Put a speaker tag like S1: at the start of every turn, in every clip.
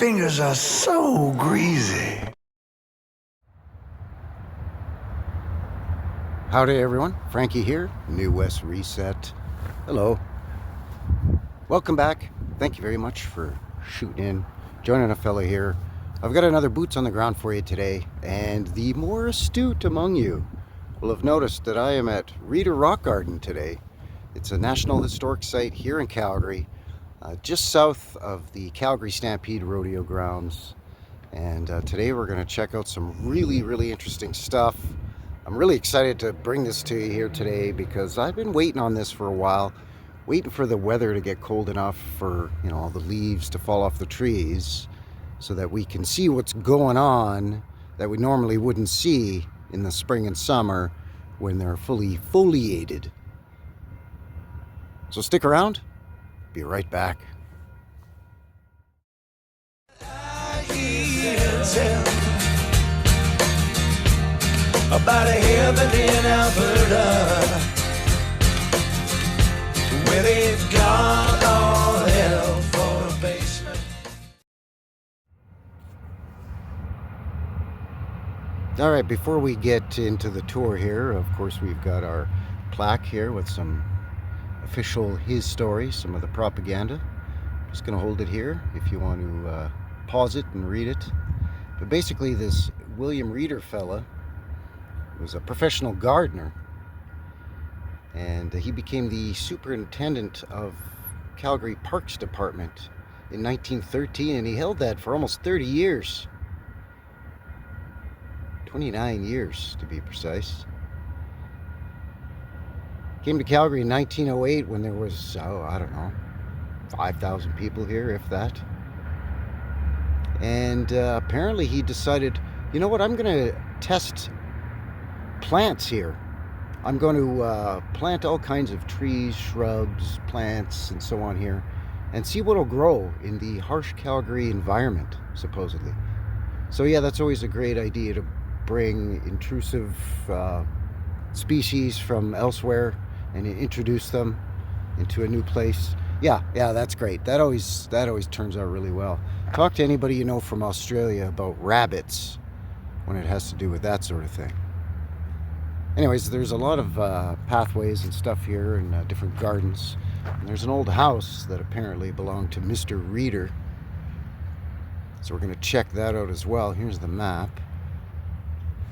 S1: fingers are so greasy.
S2: Howdy everyone, Frankie here, New West Reset. Hello. Welcome back. Thank you very much for shooting in, joining a fella here. I've got another boots on the ground for you today, and the more astute among you will have noticed that I am at Reader Rock Garden today. It's a National Historic Site here in Calgary, just south of the Calgary Stampede Rodeo grounds. And today we're going to check out some really interesting stuff. I'm really excited to bring this to you here today because I've been waiting on this for a while, waiting for the weather to get cold enough for, all the leaves to fall off the trees so that we can see what's going on that we normally wouldn't see in the spring and summer when they're fully foliated. So stick around, be right back.
S1: About a heaven in Alberta, where they've got all hell for a basement.
S2: All right, before we get into the tour here, of course, we've got our plaque here with some official his story, some of the propaganda. Just going to hold it here if you want to pause it and read it. But basically, this William Reader fella was a professional gardener, and he became the superintendent of Calgary Parks Department in 1913, and he held that for almost 30 years. 29 years to be precise. Came to Calgary in 1908 when there was, I don't know, 5,000 people here, if that. And apparently he decided, you know what, I'm going to test plants here. I'm going to plant all kinds of trees, shrubs, plants, and so on here, and see what'll grow in the harsh Calgary environment, supposedly. So yeah, that's always a great idea, to bring intrusive species from elsewhere and introduce them into a new place. Yeah, that's great. That always turns out really well. Talk to anybody you know from Australia about rabbits when it has to do with that sort of thing. Anyways, there's a lot of pathways and stuff here, and different gardens. And there's an old house that apparently belonged to Mr. Reader. So we're going to check that out as well. Here's the map.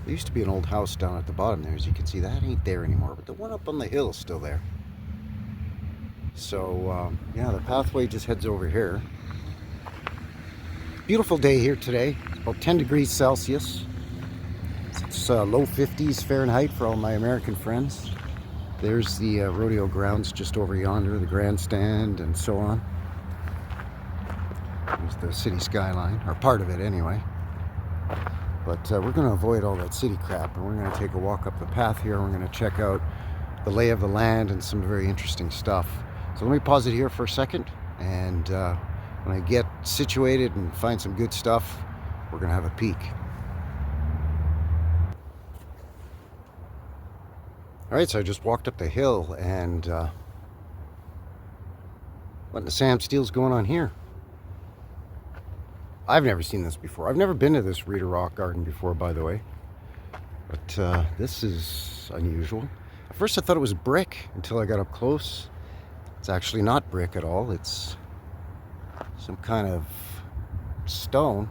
S2: There used to be an old house down at the bottom there. As you can see, that ain't there anymore. But the one up on the hill is still there. So, yeah, the pathway just heads over here. Beautiful day here today. It's about 10 degrees Celsius. It's low 50s Fahrenheit for all my American friends. There's the rodeo grounds just over yonder, the grandstand and so on. There's the city skyline, or part of it anyway. But we're going to avoid all that city crap, and we're going to take a walk up the path here. We're going to check out the lay of the land and some very interesting stuff. So let me pause it here for a second, and when I get situated and find some good stuff, we're going to have a peek. Alright, so I just walked up the hill, and what in the Sam Steele's going on here? I've never seen this before. I've never been to this Reader Rock Garden before, by the way. But this is unusual. At first I thought it was brick until I got up close. It's actually not brick at all. It's some kind of stone.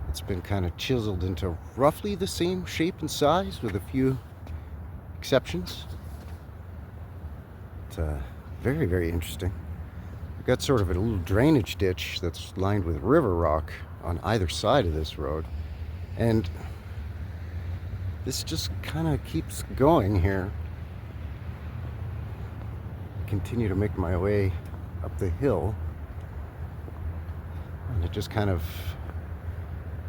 S2: It's been kind of chiseled into roughly the same shape and size with a few exceptions. It's very interesting. We've got sort of a little drainage ditch that's lined with river rock on either side of this road, and this just kind of keeps going here. I continue to make my way up the hill, and it just kind of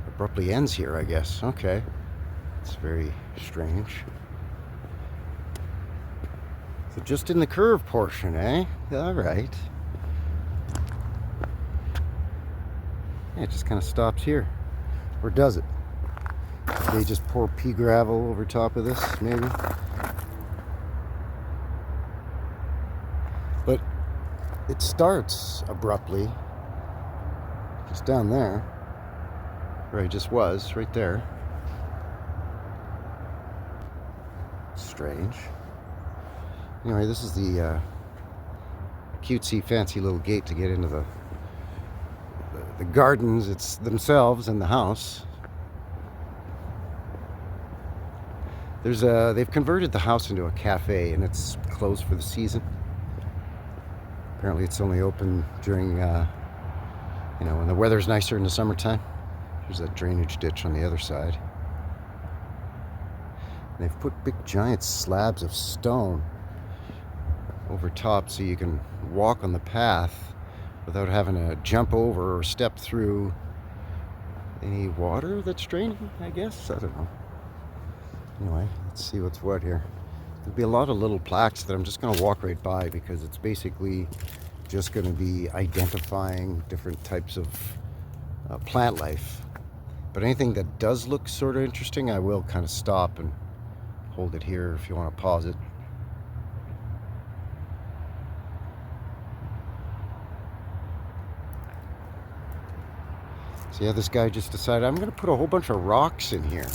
S2: abruptly ends here, I guess. Okay, it's very strange. So just in the curve portion, eh? All right. Yeah, it just kind of stops here. Or does it? They just pour pea gravel over top of this, maybe? But it starts abruptly. You Just down there, where I just was, right there. Strange. Anyway, this is the cutesy, fancy little gate to get into the gardens. It's themselves and the house. They've converted the house into a cafe, and it's closed for the season. Apparently, it's only open during, when the weather's nicer in the summertime. There's that drainage ditch on the other side. And they've put big, giant slabs of stone over top so you can walk on the path without having to jump over or step through any water that's draining, I guess. I don't know. Anyway, let's see what's what here. There'll be a lot of little plaques that I'm just going to walk right by because it's basically just going to be identifying different types of plant life. But anything that does look sort of interesting, I will kind of stop and hold it here if you want to pause it. So yeah, this guy just decided I'm going to put a whole bunch of rocks in here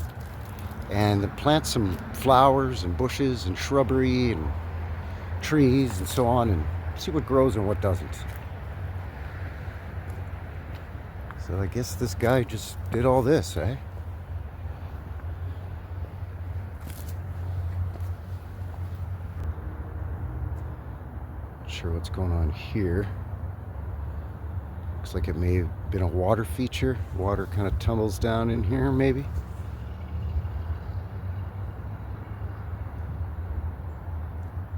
S2: and plant some flowers and bushes and shrubbery and trees and so on, and see what grows and what doesn't. So I guess this guy just did all this, eh? Not sure what's going on here. Looks like it may have been a water feature. Water kind of tumbles down in here, maybe.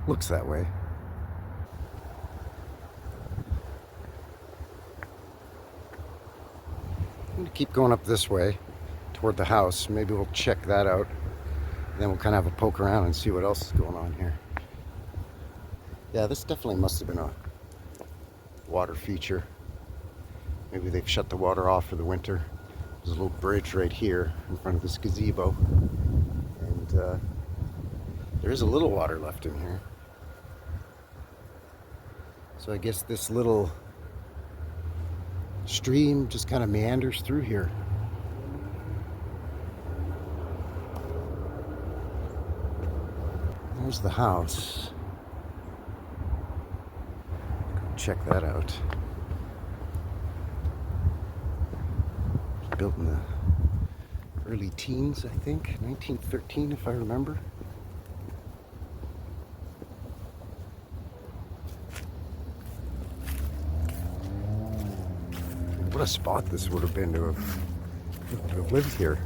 S2: Looks that way. I'm going to keep going up this way toward the house. Maybe we'll check that out. Then we'll kind of have a poke around and see what else is going on here. Yeah, this definitely must have been a water feature. Maybe they've shut the water off for the winter. There's a little bridge right here in front of this gazebo. And there is a little water left in here. So I guess this little stream just kind of meanders through here. There's the house. Check that out. Built in the early teens, I think, 1913 if I remember. What a spot this would have been to have lived here.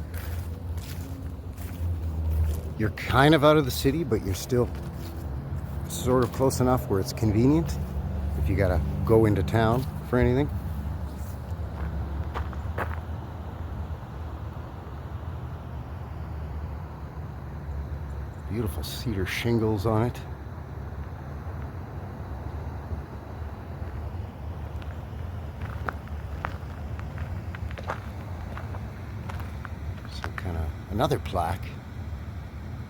S2: You're kind of out of the city, but you're still sort of close enough where it's convenient if you gotta go into town for anything. Beautiful cedar shingles on it. Some kind of another plaque.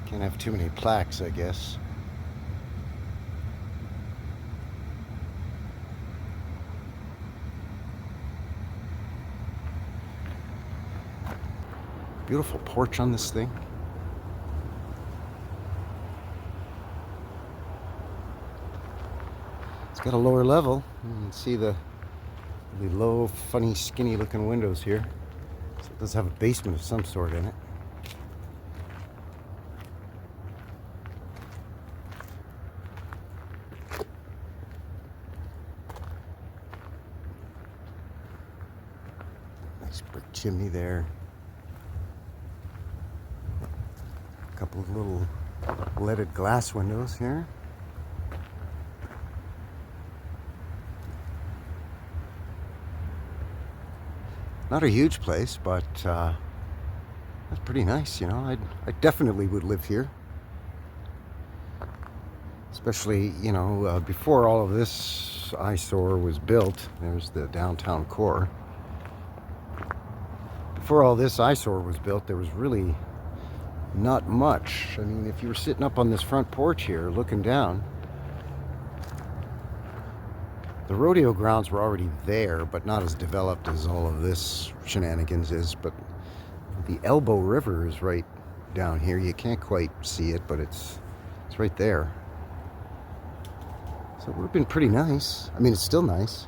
S2: Can't have too many plaques, I guess. Beautiful porch on this thing. It's got a lower level. You can see the really low, funny, skinny looking windows here. So it does have a basement of some sort in it. Nice brick chimney there. A couple of little leaded glass windows here. Not a huge place, but that's pretty nice, you know. I definitely would live here. Especially, before all of this eyesore was built. There's the downtown core. Before all this eyesore was built, there was really not much. I mean, if you were sitting up on this front porch here looking down, the The rodeo grounds were already there, but not as developed as all of this shenanigans is. But the Elbow River is right down here. You can't quite see it, but it's right there. So it would have been pretty nice. I mean, it's still nice.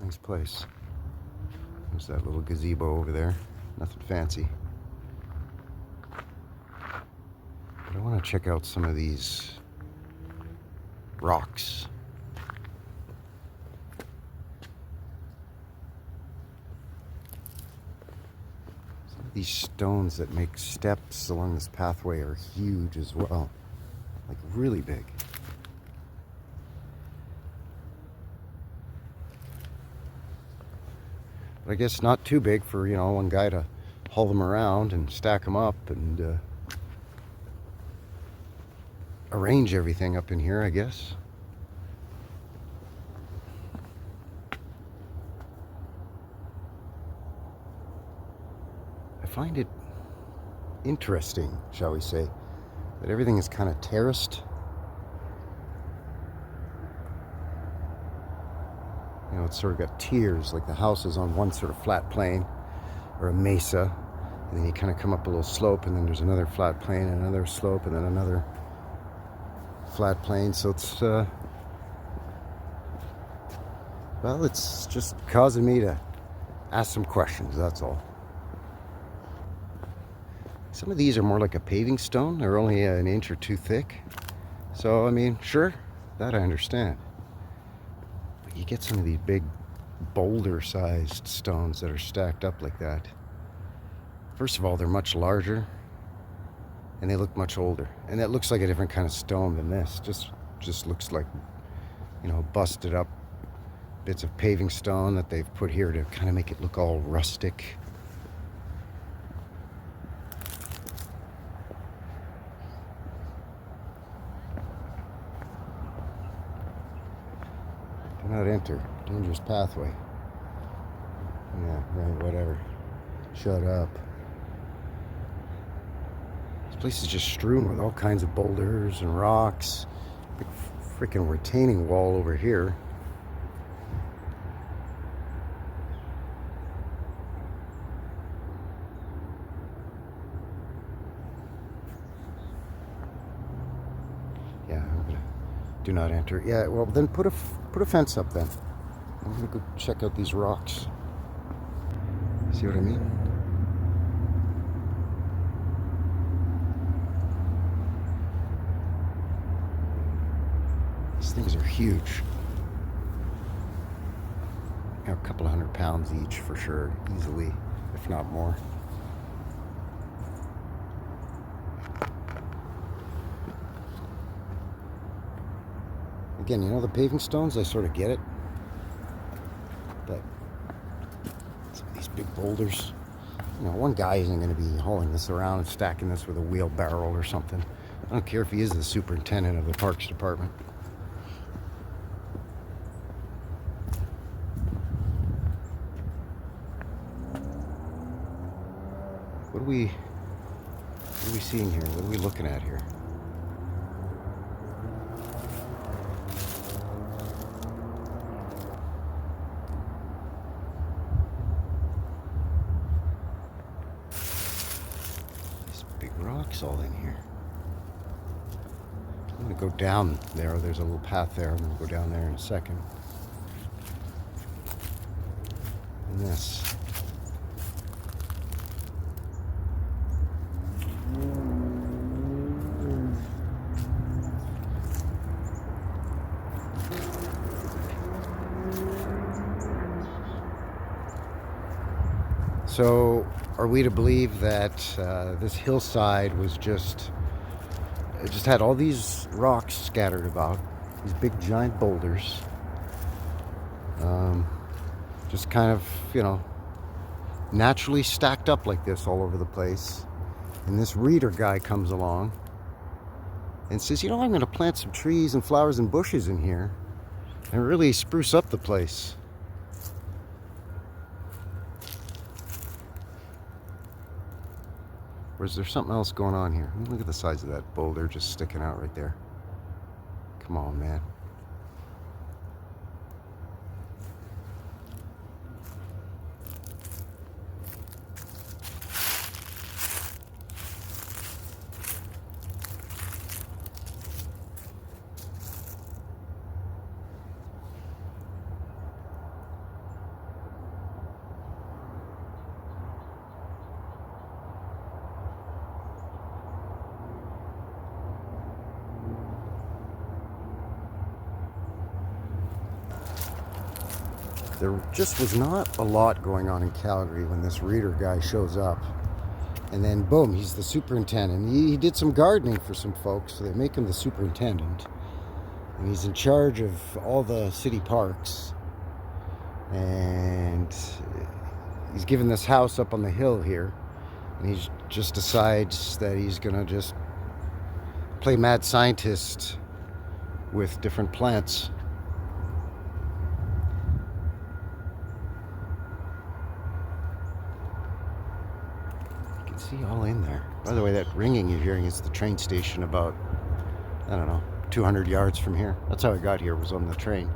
S2: Nice place. There's that little gazebo over there. Nothing fancy. But I want to check out some of these rocks. Some of these stones that make steps along this pathway are huge as well. Like really big. But I guess not too big for, you know, one guy to haul them around and stack them up and arrange everything up in here, I guess. I find it interesting, shall we say, that everything is kind of terraced. You know, it's sort of got tiers, like the house is on one sort of flat plane or a mesa, and then you kind of come up a little slope, and then there's another flat plane, and another slope, and then another flat plane. So it's, well, it's just causing me to ask some questions, that's all. Some of these are more like a paving stone. They're only an inch or two thick. So, I mean, sure, that I understand. You get some of these big boulder-sized stones that are stacked up like that. First of all, they're much larger, and they look much older. And that looks like a different kind of stone than this. Just looks like, you know, busted up bits of paving stone that they've put here to kind of make it look all rustic. Do not enter. Dangerous pathway. Yeah, right, whatever. Shut up. This place is just strewn with all kinds of boulders and rocks. Big freaking retaining wall over here. Yeah, I'm gonna do not enter. Yeah, well then put a fence up then. I'm gonna go check out these rocks. See what I mean? These things are huge. A couple of 100 pounds each for sure, easily, if not more. Again, you know, the paving stones, I sort of get it. But some of these big boulders, you know, one guy isn't going to be hauling this around and stacking this with a wheelbarrow or something. I don't care if he is the superintendent of the Parks Department. What are we seeing here? What are we looking at here? Rocks all in here. I'm gonna go down there. There's a little path there. I'm gonna go down there in a second. And this. So, are we to believe that this hillside was just had all these rocks scattered about, these big giant boulders, just kind of, you know, naturally stacked up like this all over the place, and this reader guy comes along and says, you know, I'm going to plant some trees and flowers and bushes in here and really spruce up the place. Or is there something else going on here? Look at the size of that boulder just sticking out right there. Come on, man. There just was not a lot going on in Calgary when this reader guy shows up. And then, boom, he's the superintendent. He did some gardening for some folks, so they make him the superintendent. And he's in charge of all the city parks. And he's given this house up on the hill here. And he just decides that he's going to just play mad scientist with different plants. See all in there. By the way, that ringing you're hearing is the train station about, I don't know, 200 yards from here. That's how I got here, was on the train.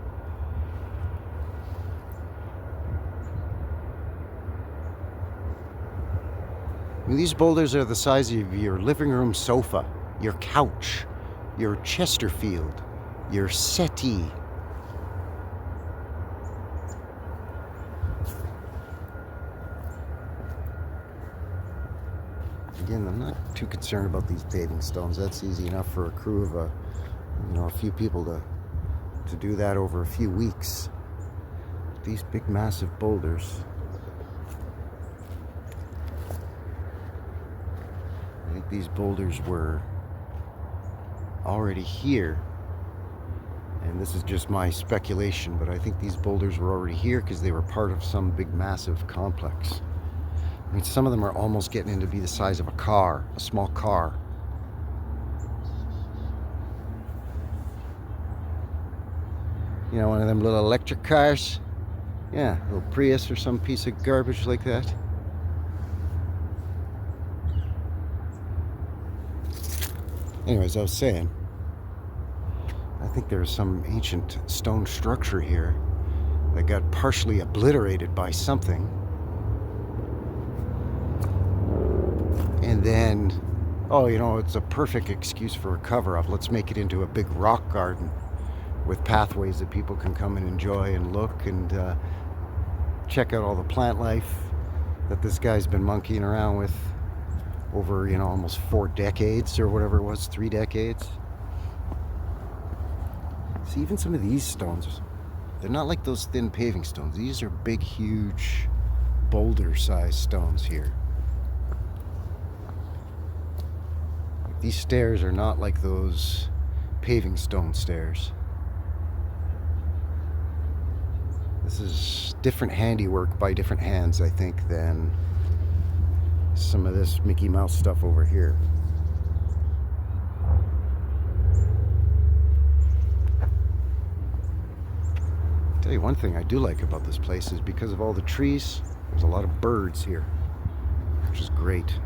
S2: I mean, these boulders are the size of your living room sofa, your couch, your Chesterfield, your settee. Again, I'm not too concerned about these paving stones. That's easy enough for a crew of a few people to do that over a few weeks. These big, massive boulders. I think these boulders were already here. And this is just my speculation, but I think these boulders were already here because they were part of some big, massive complex. I mean, some of them are almost getting into be the size of a car, a small car. You know, one of them little electric cars. Yeah, a little Prius or some piece of garbage like that. Anyways, I was saying, I think there's some ancient stone structure here that got partially obliterated by something. And then, oh, you know, it's a perfect excuse for a cover-up. Let's make it into a big rock garden with pathways that people can come and enjoy and look and check out all the plant life that this guy's been monkeying around with over, you know, almost 4 decades or whatever it was, 3 decades. See, even some of these stones, they're not like those thin paving stones. These are big, huge, boulder-sized stones here. These stairs are not like those paving stone stairs. This is different handiwork by different hands, I think, than some of this Mickey Mouse stuff over here. I'll tell you one thing I do like about this place is because of all the trees, there's a lot of birds here, which is great.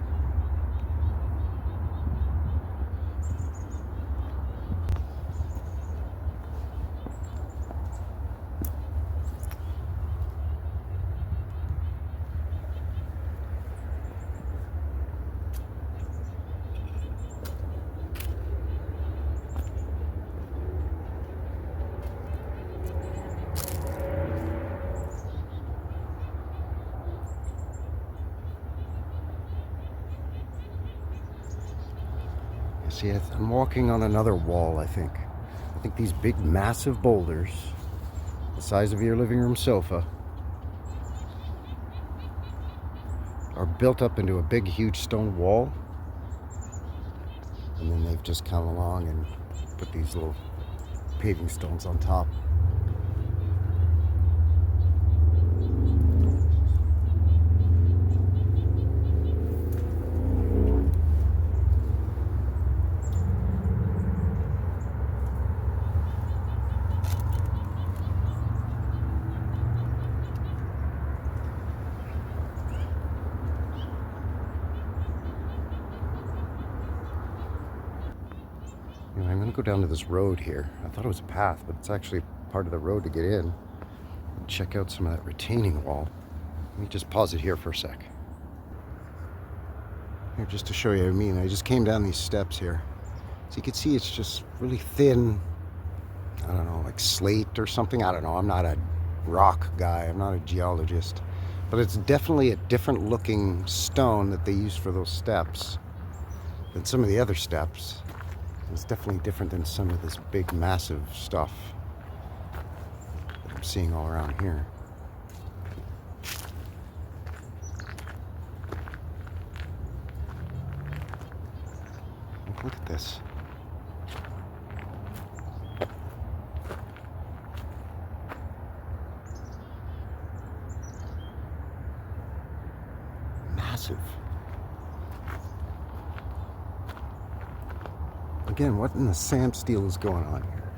S2: See, I'm walking on another wall, I think. I think these big, massive boulders, the size of your living room sofa, are built up into a big, huge stone wall. And then they've just come along and put these little paving stones on top. I'm going to go down to this road here. I thought it was a path, but it's actually part of the road to get in. And check out some of that retaining wall. Let me just pause it here for a sec. Here, just to show you what I mean. I just came down these steps here. So you can see it's just really thin, I don't know, like slate or something. I don't know. I'm not a rock guy. I'm not a geologist. But it's definitely a different looking stone that they use for those steps than some of the other steps. It's definitely different than some of this big, massive stuff that I'm seeing all around here. Look at this. Massive. Again, what in the Sam steel is going on here?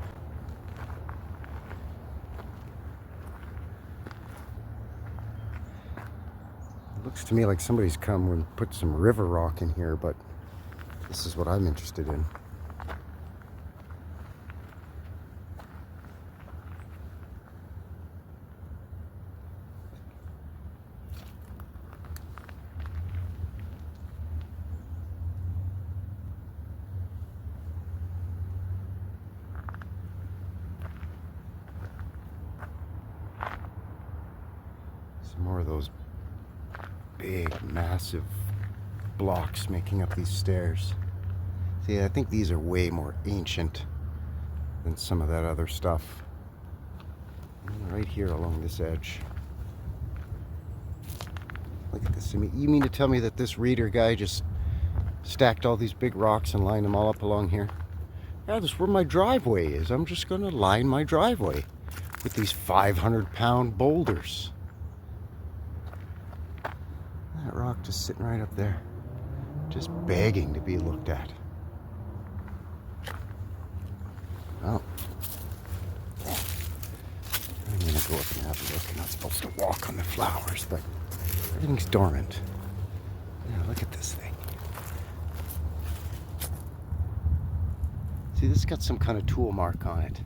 S2: It looks to me like somebody's come and put some river rock in here, but this is what I'm interested in. Some more of those big, massive blocks making up these stairs. See, I think these are way more ancient than some of that other stuff. And right here along this edge. Look at this. You mean to tell me that this reader guy just stacked all these big rocks and lined them all up along here? Yeah, this is where my driveway is. I'm just going to line my driveway with these 500-pound boulders. That rock just sitting right up there, just begging to be looked at. Oh. I'm going to go up and have a look. I'm not supposed to walk on the flowers, but everything's dormant. Yeah, look at this thing. See, this has got some kind of tool mark on it.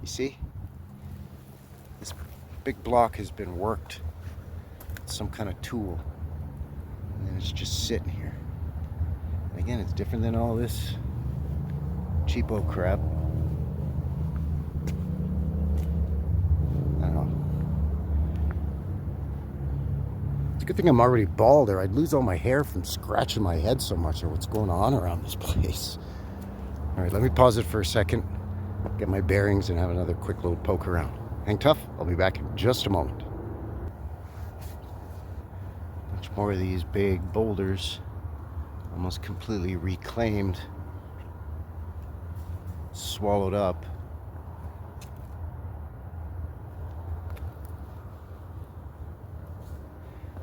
S2: You see? This big block has been worked with some kind of tool. And then it's just sitting here. And again, it's different than all this cheapo crap. I don't know. It's a good thing I'm already bald, or I'd lose all my hair from scratching my head so much of what's going on around this place. All right, let me pause it for a second, get my bearings, and have another quick little poke around. Hang tough. I'll be back in just a moment. Much more of these big boulders, almost completely reclaimed, swallowed up.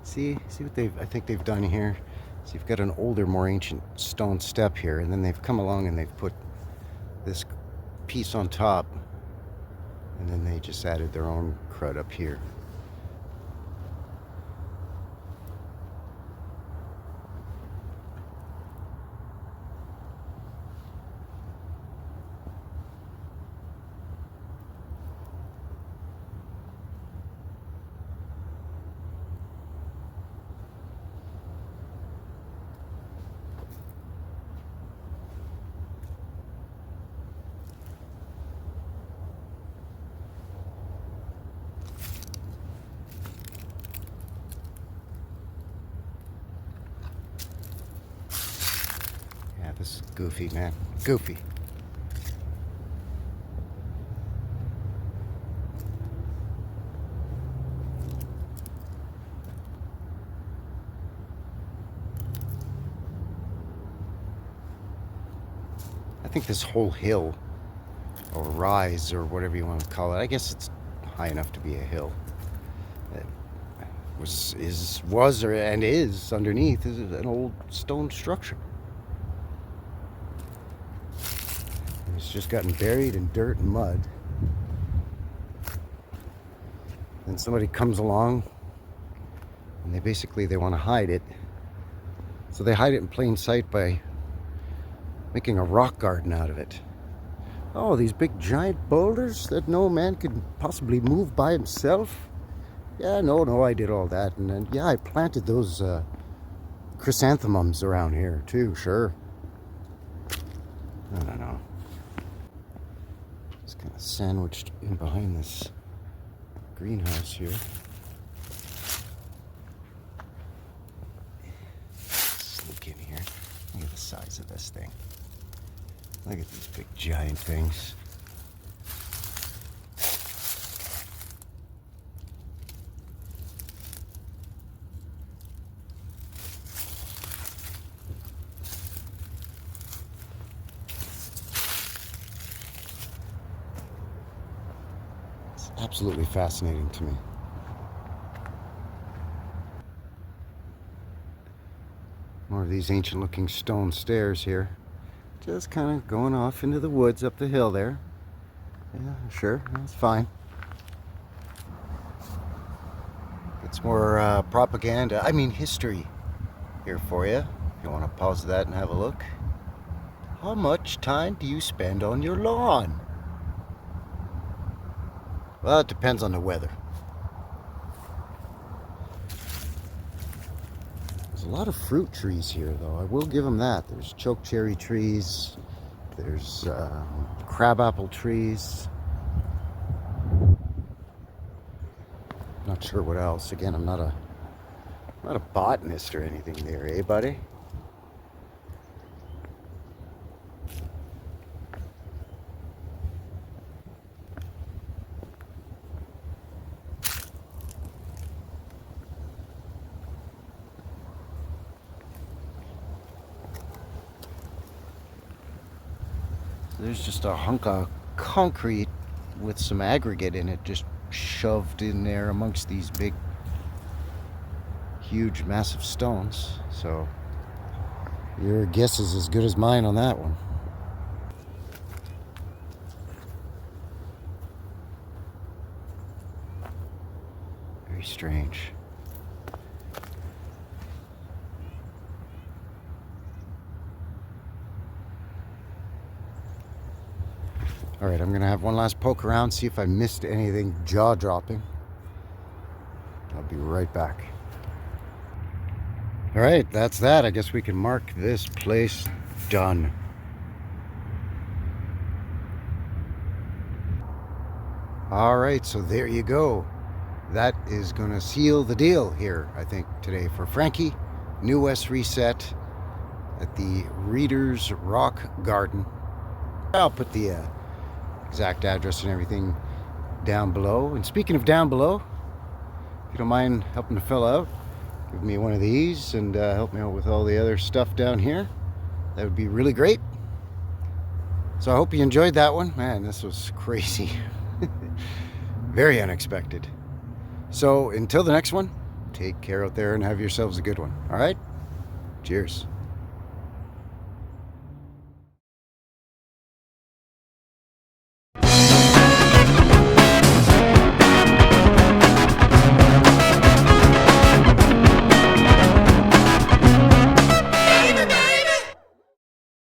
S2: See what I think they've done here. So you've got an older, more ancient stone step here, and then they've come along and they've put this piece on top, and then they just added their own crud up here. This is goofy, man. Goofy. I think this whole hill, or rise, or whatever you want to call it, I guess it's high enough to be a hill. It was underneath is an old stone structure. It's just gotten buried in dirt and mud. Then somebody comes along and they want to hide it. So they hide it in plain sight by making a rock garden out of it. Oh, these big giant boulders that no man could possibly move by himself. Yeah, no, I did all that. And then, yeah, I planted those chrysanthemums around here too, sure. I don't know. It's kind of sandwiched in behind this greenhouse here. Sneak in here. Look at the size of this thing. Look at these big giant things. It's absolutely fascinating to me. More of these ancient looking stone stairs here. Just kind of going off into the woods up the hill there. Yeah, sure, that's fine. It's more propaganda, I mean history here for you. If you want to pause that and have a look. How much time do you spend on your lawn? Well, it depends on the weather. There's a lot of fruit trees here, though. I will give them that. There's chokecherry trees. There's crabapple trees. Not sure what else. Again, I'm not a botanist or anything there, eh, buddy? There's just a hunk of concrete with some aggregate in it, just shoved in there amongst these big, huge, massive stones. So your guess is as good as mine on that one. Very strange. All right, I'm gonna have one last poke around, see if I missed anything jaw-dropping. I'll be right back. All right, that's that. I guess we can mark this place done. All right, so there you go. That is gonna seal the deal here, I think, today for Frankie, New West Reset at the Reader's Rock Garden. I'll put the exact address and everything down below. And speaking of down below, if you don't mind helping a fella out, give me one of these and help me out with all the other stuff down here. That would be really great. So I hope you enjoyed that one. Man, this was crazy. Very unexpected. So until the next one, take care out there and have yourselves a good one. All right? Cheers.